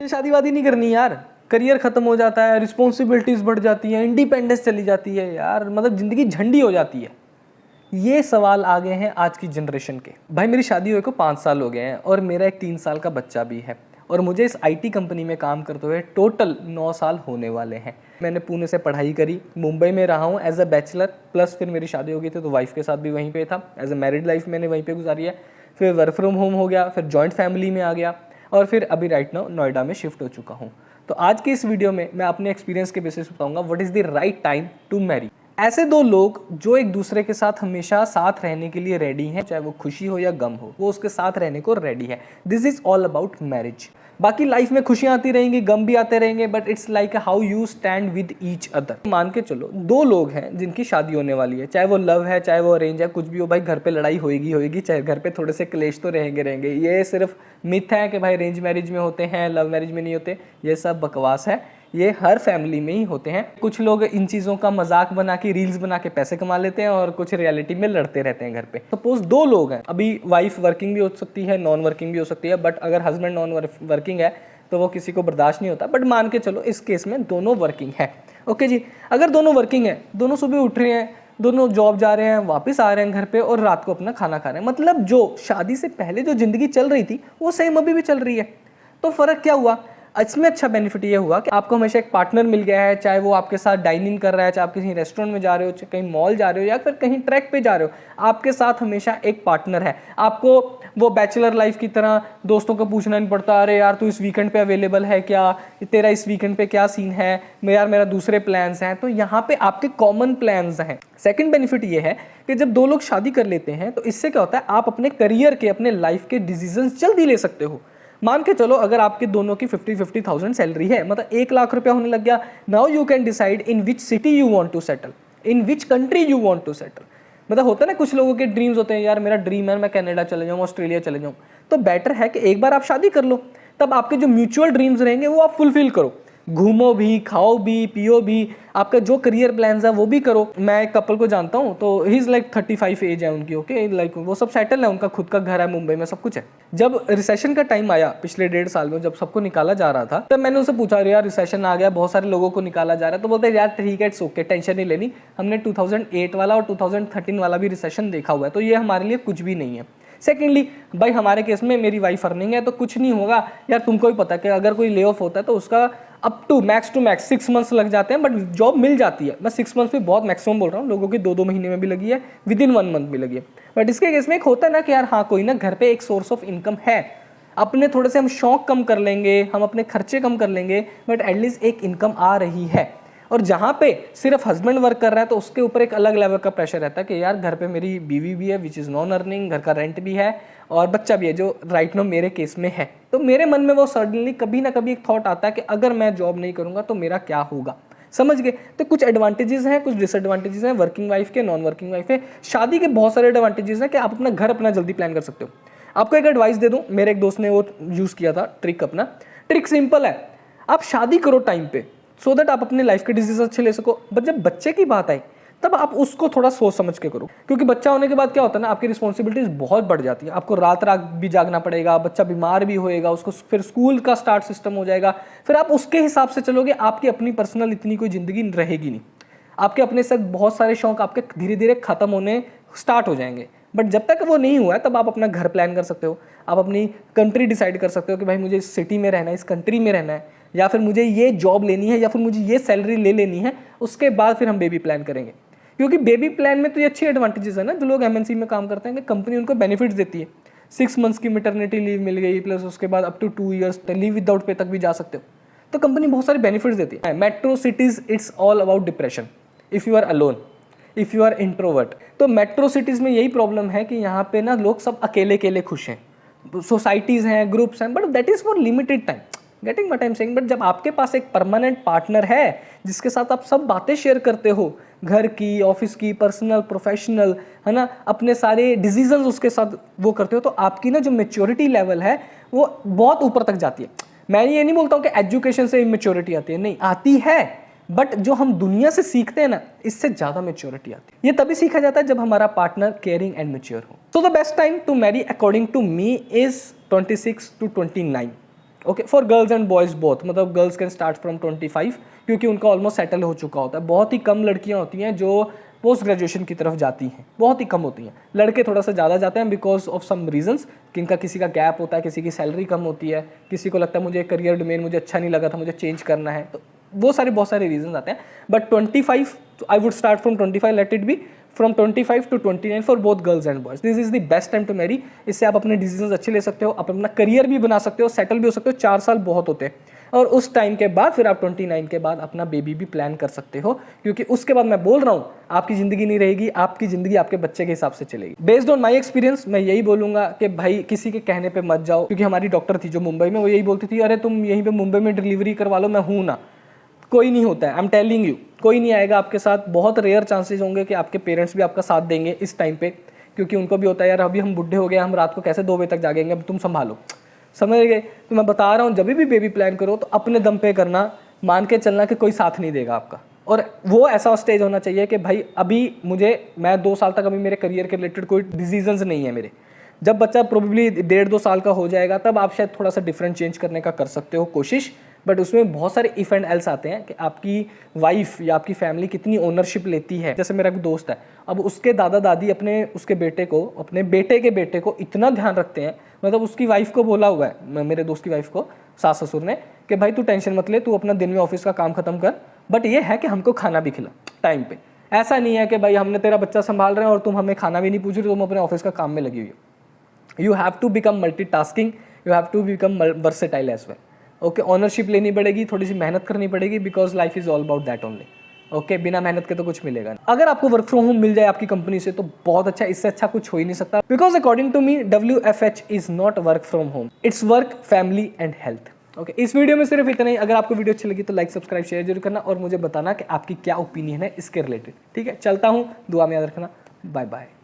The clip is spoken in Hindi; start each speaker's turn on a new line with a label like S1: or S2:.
S1: शादी वादी नहीं करनी यार, करियर खत्म हो जाता है, रिस्पॉन्सिबिलिटीज बढ़ जाती हैं, इंडिपेंडेंस चली जाती है यार, मतलब जिंदगी झंडी हो जाती है। ये सवाल आ गए हैं आज की जनरेशन के। भाई मेरी शादी हुए को 5 साल हो गए हैं और मेरा एक 3 साल का बच्चा भी है और मुझे इस आईटी कंपनी में काम करते हुए टोटल 9 साल होने वाले हैं। मैंने पुणे से पढ़ाई करी, मुंबई में रहा हूँ एज अ बैचलर, प्लस फिर मेरी शादी हो गई थी तो वाइफ के साथ भी वहीं पे था। एज अ मैरिड लाइफ मैंने वहीं पे गुजारी है, फिर वर्क फ्रॉम होम हो गया, फिर जॉइंट फैमिली में आ गया और फिर अभी राइट नाउ नोएडा में शिफ्ट हो चुका हूँ। तो आज के इस वीडियो में मैं अपने एक्सपीरियंस के बेसिस पे बताऊंगा what is the right time to marry. ऐसे दो लोग जो एक दूसरे के साथ हमेशा साथ रहने के लिए रेडी हैं, चाहे वो खुशी हो या गम हो, वो उसके साथ रहने को रेडी है। This is all about marriage. बाकी लाइफ में खुशियां आती रहेंगी, गम भी आते रहेंगे, but it's like how you stand with each other. मान के चलो दो लोग हैं जिनकी शादी होने वाली है, चाहे वो लव है चाहे वो अरेंज है, कुछ भी हो भाई, घर पे लड़ाई होएगी, चाहे घर पे थोड़े से क्लेश तो रहेंगे। ये सिर्फ मिथ है कि भाई अरेंज मैरिज में होते हैं, लव मैरिज में नहीं होते, ये सब बकवास है। ये हर फैमिली में ही होते हैं। कुछ लोग इन चीज़ों का मजाक बना के, रील्स बना के पैसे कमा लेते हैं और कुछ रियलिटी में लड़ते रहते हैं घर पे। सपोज दो लोग हैं, अभी वाइफ वर्किंग भी हो सकती है, नॉन वर्किंग भी हो सकती है, बट अगर हस्बैंड नॉन वर्किंग है तो वो किसी को बर्दाश्त नहीं होता, बट मान के चलो इस केस में दोनों वर्किंग है। ओके जी, अगर दोनों वर्किंग है, दोनों सुबह उठ रहे हैं, दोनों जॉब जा रहे हैं, वापस आ रहे हैं घर पे और रात को अपना खाना खा रहे हैं, मतलब जो शादी से पहले जो जिंदगी चल रही थी वो सेम अभी भी चल रही है। तो फर्क क्या हुआ? इसमें अच्छा बेनिफिट ये हुआ कि आपको हमेशा एक पार्टनर मिल गया है, चाहे वो आपके साथ डाइनिंग कर रहा है, चाहे आप किसी रेस्टोरेंट में जा रहे हो, चाहे कहीं मॉल जा रहे हो या फिर कहीं ट्रैक पे जा रहे हो, आपके साथ हमेशा एक पार्टनर है। आपको वो बैचलर लाइफ की तरह दोस्तों को पूछना नहीं पड़ता, अरे यार तू इस वीकेंड पे अवेलेबल है क्या, तेरा इस वीकेंड पे क्या सीन है, मेरा दूसरे प्लान्स हैं। तो यहाँ पे आपके कॉमन प्लान्स हैं। सेकंड बेनिफिट ये है कि जब दो लोग शादी कर लेते हैं तो इससे क्या होता है, आप अपने करियर के, अपने लाइफ के डिसीजंस जल्दी ले सकते हो। मान के चलो अगर आपके दोनों की 50,000 सैलरी है, मतलब 1 लाख रुपया होने लग गया, now you can decide in which city you want to settle, in which country you want to settle. मतलब होता है ना, कुछ लोगों के ड्रीम्स होते हैं, यार मेरा ड्रीम है मैं कनाडा चले जाऊँ, ऑस्ट्रेलिया चले जाऊँ। तो बेटर है कि एक बार आप शादी कर लो, तब आपके जो म्यूचुअल ड्रीम्स रहेंगे वो आप फुलफिल करो, घूमो भी, खाओ भी, पियो भी, आपका जो करियर प्लान्स है वो भी करो। मैं एक कपल को जानता हूँ, तो ही इज़ लाइक 35 एज है उनकी, ओके, लाइक वो सब सेटल है, उनका खुद का घर है मुंबई में, सब कुछ है। जब रिसेशन का टाइम आया पिछले 1.5 साल में, जब सबको निकाला जा रहा था, तब मैंने उनसे पूछा, यार रिसेशन आ गया, बहुत सारे लोगों को निकाला जा रहा है, तो बोलते यार ठीक है, इट्स ओके, टेंशन नहीं लेनी, हमने 2008 वाला और 2013 वाला भी रिसेशन देखा हुआ है, तो ये हमारे लिए कुछ भी नहीं है। सेकेंडली भाई हमारे केस में मेरी वाइफ अर्निंग है तो कुछ नहीं होगा यार, तुमको ही पता है कि अगर कोई ले ऑफ होता है तो उसका अप टू मैक्स 6 मंथ्स लग जाते हैं, बट जॉब मिल जाती है। मैं 6 मंथ्स भी बहुत मैक्सिमम बोल रहा हूँ, लोगों की 2-2 महीने में भी लगी है, विद इन 1 मंथ भी लगी है। बट इसके केस में एक होता है ना कि यार हाँ, कोई ना घर पे एक सोर्स ऑफ इनकम है, अपने थोड़े से हम शौक कम कर लेंगे, हम अपने खर्चे कम कर लेंगे, बट एटलीस्ट एक इनकम आ रही है। और जहाँ पे सिर्फ हस्बैंड वर्क कर रहा है तो उसके ऊपर एक अलग लेवल का प्रेशर रहता है कि यार घर पे मेरी बीवी भी है विच इज़ नॉन अर्निंग, घर का रेंट भी है और बच्चा भी है जो राइट नाउ मेरे केस में है। तो मेरे मन में वो सडनली कभी ना कभी एक थॉट आता है कि अगर मैं जॉब नहीं करूँगा तो मेरा क्या होगा। समझ गए? तो कुछ एडवांटेजेस हैं, कुछ डिसएडवांटेजेस हैं वर्किंग वाइफ के, नॉन वर्किंग वाइफ के। शादी के बहुत सारे एडवांटेजेस हैं कि आप अपना घर अपना जल्दी प्लान कर सकते हो। आपको एक एडवाइस दे दूँ, मेरे एक दोस्त ने वो यूज़ किया था ट्रिक। अपना ट्रिक सिंपल है, आप शादी करो टाइम पे, सो दैट आप अपने लाइफ के डिसीजन अच्छे ले सको। बट जब बच्चे की बात आई तब आप उसको थोड़ा सोच समझ के करो, क्योंकि बच्चा होने के बाद क्या होता है ना, आपकी रिस्पॉन्सिबिलिटीज बहुत बढ़ जाती है। आपको रात रात भी जागना पड़ेगा, बच्चा बीमार भी होएगा, उसको फिर स्कूल का स्टार्ट सिस्टम हो जाएगा, फिर आप उसके हिसाब से चलोगे, आपकी अपनी पर्सनल इतनी कोई जिंदगी रहेगी नहीं। आपके अपने साथ बहुत सारे शौक आपके धीरे धीरे खत्म होने स्टार्ट हो जाएंगे। बट जब तक वो नहीं हुआ है तब आप अपना घर प्लान कर सकते हो, आप अपनी कंट्री डिसाइड कर सकते हो कि भाई मुझे इस सिटी में रहना है, इस कंट्री में रहना है, या फिर मुझे ये जॉब लेनी है, या फिर मुझे ये सैलरी ले लेनी है। उसके बाद फिर हम बेबी प्लान करेंगे, क्योंकि बेबी प्लान में तो ये अच्छी एडवांटेजेस है ना, जो लोग एमएनसी में काम करते हैं कि कंपनी उनको बेनिफिट्स देती है। 6 मंथ्स की मैटरनिटी लीव मिल गई, प्लस उसके बाद up to 2 years leave without pay तक भी जा सकते हो। तो कंपनी बहुत सारे बेनिफिट्स देती है। Metro cities it's all about depression if you are alone, if you are introvert. तो मेट्रो सिटीज़ में यही प्रॉब्लम है कि यहाँ पे ना लोग सब अकेले अकेले खुश हैं, सोसाइटीज़ हैं, ग्रुप्स हैं, but that is for limited time. Getting what I am saying? But जब आपके पास एक परमानेंट पार्टनर है जिसके साथ आप सब बातें शेयर करते हो, घर की, ऑफिस की, पर्सनल, प्रोफेशनल, है ना, अपने सारे डिसीजंस उसके साथ वो करते हो, तो आपकी ना जो मेच्योरिटी लेवल है वो बहुत ऊपर तक जाती है। मैं ये नहीं बोलता हूँ कि एजुकेशन से इमेच्योरिटी आती है, नहीं आती है, बट जो हम दुनिया से सीखते हैं ना, इससे ज़्यादा मेच्योरिटी आती है। ये तभी सीखा जाता है जब हमारा पार्टनर केयरिंग एंड मेच्योर हो। So the best time to marry according to me is 26 to 29। Okay, for girls and boys both, मतलब गर्ल्स कैन स्टार्ट फ्रॉम 25 क्योंकि उनका ऑलमोस्ट सेटल हो चुका होता है। बहुत ही कम लड़कियां होती हैं जो पोस्ट ग्रेजुएशन की तरफ जाती हैं, बहुत ही कम होती हैं। लड़के थोड़ा सा ज़्यादा जाते हैं बिकॉज ऑफ सम रीजंस, किनका किसी का गैप होता है, किसी की सैलरी कम होती है, किसी को लगता है मुझे करियर डोमेन मुझे अच्छा नहीं लगा था, मुझे चेंज करना है, तो वो बहुत सारे रीजंस आते हैं। But 25 I would start from 25, let it be from 25 to 29 for both girls and boys. This is the best time to marry. इससे आप अपने डिसीजंस अच्छे ले सकते हो, आप अपना करियर भी बना सकते हो, सेटल भी हो सकते हो। 4 साल बहुत होते हैं, और उस टाइम के बाद फिर आप 29 के बाद अपना बेबी भी प्लान कर सकते हो, क्योंकि उसके बाद मैं बोल रहा हूँ आपकी ज़िंदगी नहीं रहेगी, आपकी ज़िंदगी आपके बच्चे के हिसाब से चलेगी। बेस्ड ऑन माई एक्सपीरियंस मैं यही बोलूँगा कि भाई किसी के कहने पर मत जाओ, क्योंकि हमारी डॉक्टर थी जो मुंबई में, वो यही बोलती थी, अरे तुम यहीं पर मुंबई में डिलीवरी करवा लो, मैं हूँ ना। कोई नहीं होता है, आई एम टेलिंग यू, कोई नहीं आएगा आपके साथ। बहुत रेयर चांसेस होंगे कि आपके पेरेंट्स भी आपका साथ देंगे इस टाइम पे, क्योंकि उनको भी होता है यार अभी हम बुढ़े हो गए, हम रात को कैसे 2 बजे तक जागेंगे, अब तुम संभालो, समझ गए। तो मैं बता रहा हूँ जब भी बेबी प्लान करो तो अपने दम पे करना, मान के चलना कि कोई साथ नहीं देगा आपका। और वो ऐसा स्टेज होना चाहिए कि भाई अभी मैं 2 साल तक अभी मेरे करियर के रिलेटेड कोई डिसीजंस नहीं है मेरे। जब बच्चा प्रोबेबली 1.5-2 साल का हो जाएगा तब आप शायद थोड़ा सा डिफरेंट चेंज करने का कर सकते हो कोशिश। बट उसमें बहुत सारे इफ एंड एल्स आते हैं कि आपकी वाइफ या आपकी फैमिली कितनी ओनरशिप लेती है। जैसे मेरा एक दोस्त है, अब उसके दादा दादी अपने बेटे के बेटे को इतना ध्यान रखते हैं, मतलब उसकी वाइफ को बोला हुआ है, मेरे दोस्त की वाइफ को, सास ससुर ने, कि भाई तू टेंशन मत ले, तू अपना दिन में ऑफिस का काम खत्म कर, बट ये है कि हमको खाना भी खिला टाइम पे। ऐसा नहीं है कि भाई हमने तेरा बच्चा संभाल रहे हैं और तुम हमें खाना भी नहीं पूछ रहे, तुम अपने ऑफिस का काम में लगी हुई हो। You have to become multitasking, you have to become versatile as well. Okay, ownership लेनी पड़ेगी, थोड़ी सी मेहनत करनी पड़ेगी, because life is all about that only. Okay, बिना मेहनत के तो कुछ मिलेगा नहीं। अगर आपको वर्क फ्रॉम होम मिल जाए आपकी कंपनी से तो बहुत अच्छा, इससे अच्छा कुछ हो ही नहीं सकता। Because according to me WFH is not work from home, it's work, family and health. Okay, इस वीडियो में सिर्फ इतना ही। अगर आपको वीडियो अच्छी लगी तो लाइक सब्सक्राइब शेयर जरूर करना और मुझे बताना कि आपकी क्या ओपिनियन है इसके रिलेटेड। ठीक है, चलता हूँ, दुआ में याद रखना, बाय बाय।